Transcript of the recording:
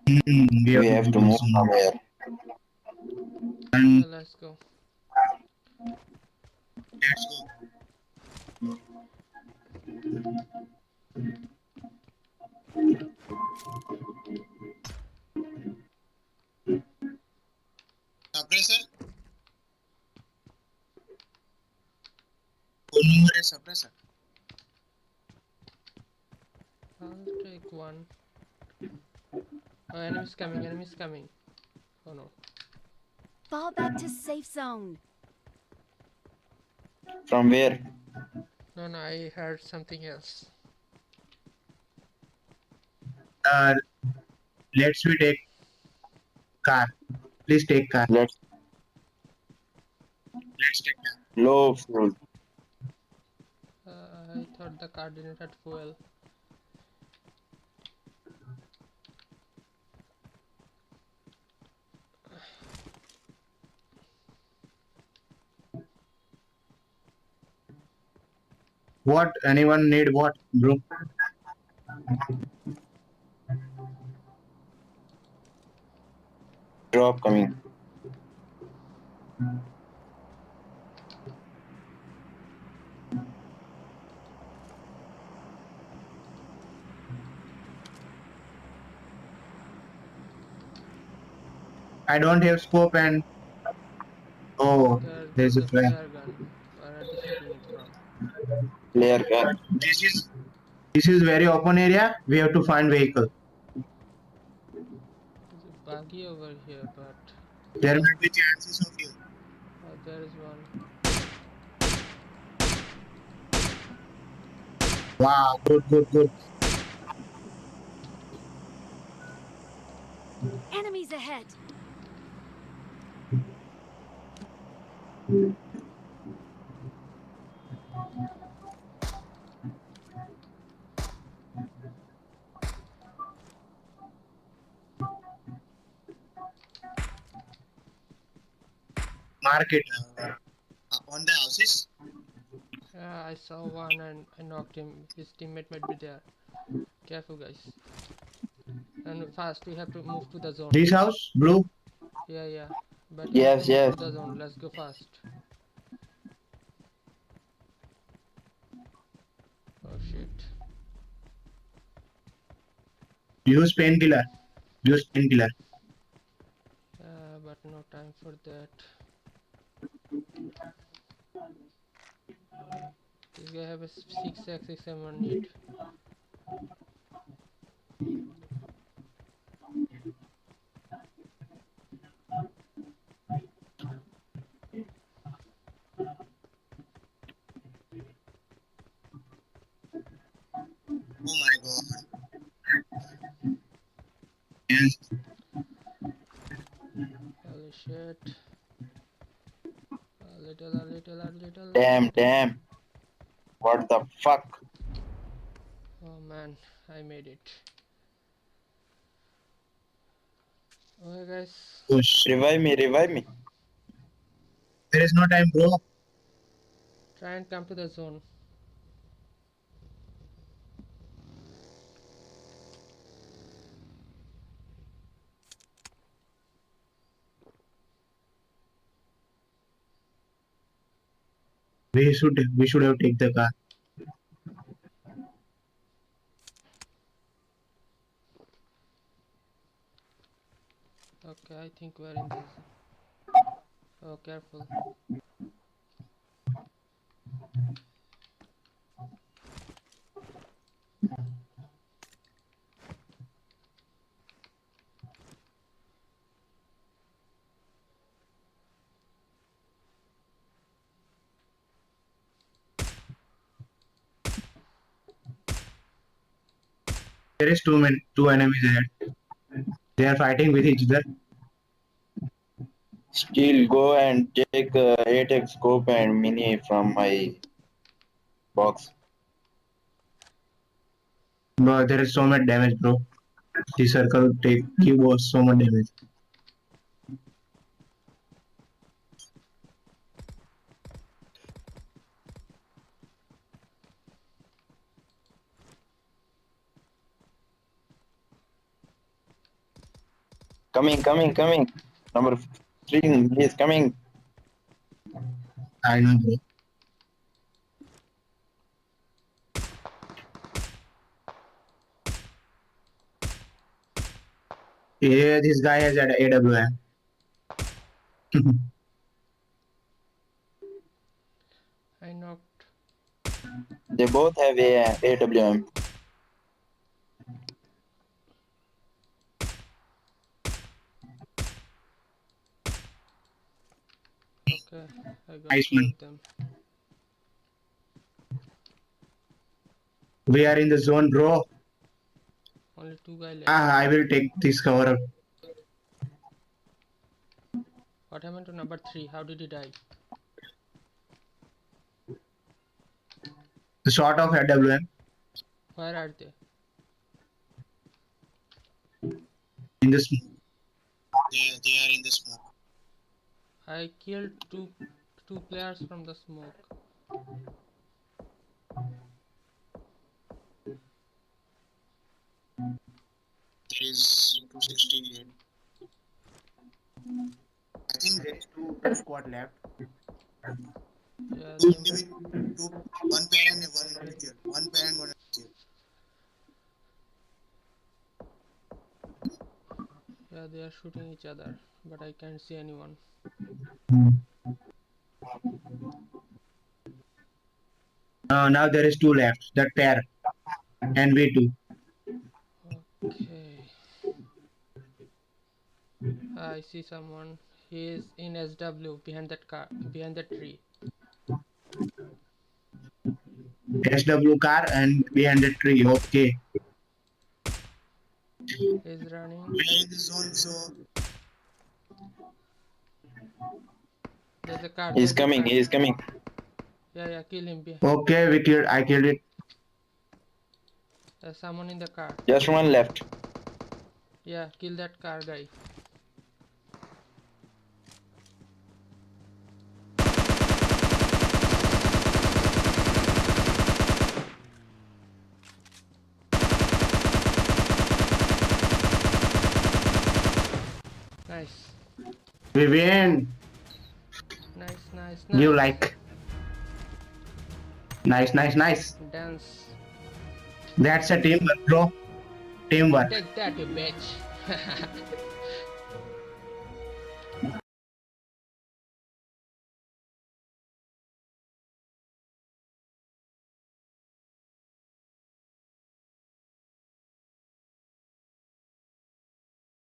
We We have to have to move move from soon. here. And Let's go. let's go. Suppressor? Phone number is suppressor. I'll take one. Oh, enemy's coming, enemy's coming. Oh no. Fall back to safe zone. From where? No, no, I heard something else. Uh, we take car. Please take car. Let's Let's take car. low fuel. I thought the car didn't have fuel. What? Anyone need what, bro? Drop coming. I don't have scope and oh, There's there's a a flare. flare gun. Where are they shooting it from? Player gun. This is very open area. We have to find vehicle. There's a buggy over here, but There might be chances of you. oh, there is one. Wow, good, good, good. Enemies ahead. Mark it on the houses. Yeah, I saw one and I knocked him. His teammate might be there. Careful, guys. And fast, we have to move to the zone. This house, blue. Yeah, yeah. But we have to Yes, move yes. to the zone. Let's go fast. Oh shit. Use painkiller. Use painkiller. But no time for that. This guy have a 6x I need. Oh my god. Yes. Holy shit. A little, a little, a little, a Damn, little. damn. What the fuck? Oh man, I made it. Okay guys, Push. Revive me, revive me. There is no time, bro. try and come to the zone. We should have take the car. Okay, I think we're in the zone. Oh, careful. There is two enemies ahead. They are fighting with each other. Still go and take 8x scope and mini from my box. But there is so much damage, bro. The circle give us so much damage. Coming. Number 3, he is coming. I know, bro. Yeah, this guy has an AWM. I knocked. They both have a AWM. Okay, I got Nice 2 one. of them. We are in the zone, bro. Only 2 guys left. I will take this cover. What happened to number 3? How did he die? The shot of AWM Where are they? in the smoke. They are in the smoke. I killed two players from the smoke. There is 268. I think there is two squad left. Yeah, Two, them, one pair and one individual. One pair and one individual. yeah, they are shooting each other, but I can't see anyone. Now there is two left. That pair and we two. Okay. I see someone. He is in SW behind that car, behind that tree. SW car and behind the tree. Okay. He's running. We are in the zone, so There's a car. He is There's a coming. car. He is coming. Yeah, kill him. okay. We killed. I killed it. There's someone in the car. Just one left. Yeah, kill that car guy. Nice. We win. Nice. Give like. Nice. Dance. That's a teamwork, bro. Teamwork. Take that, you bitch.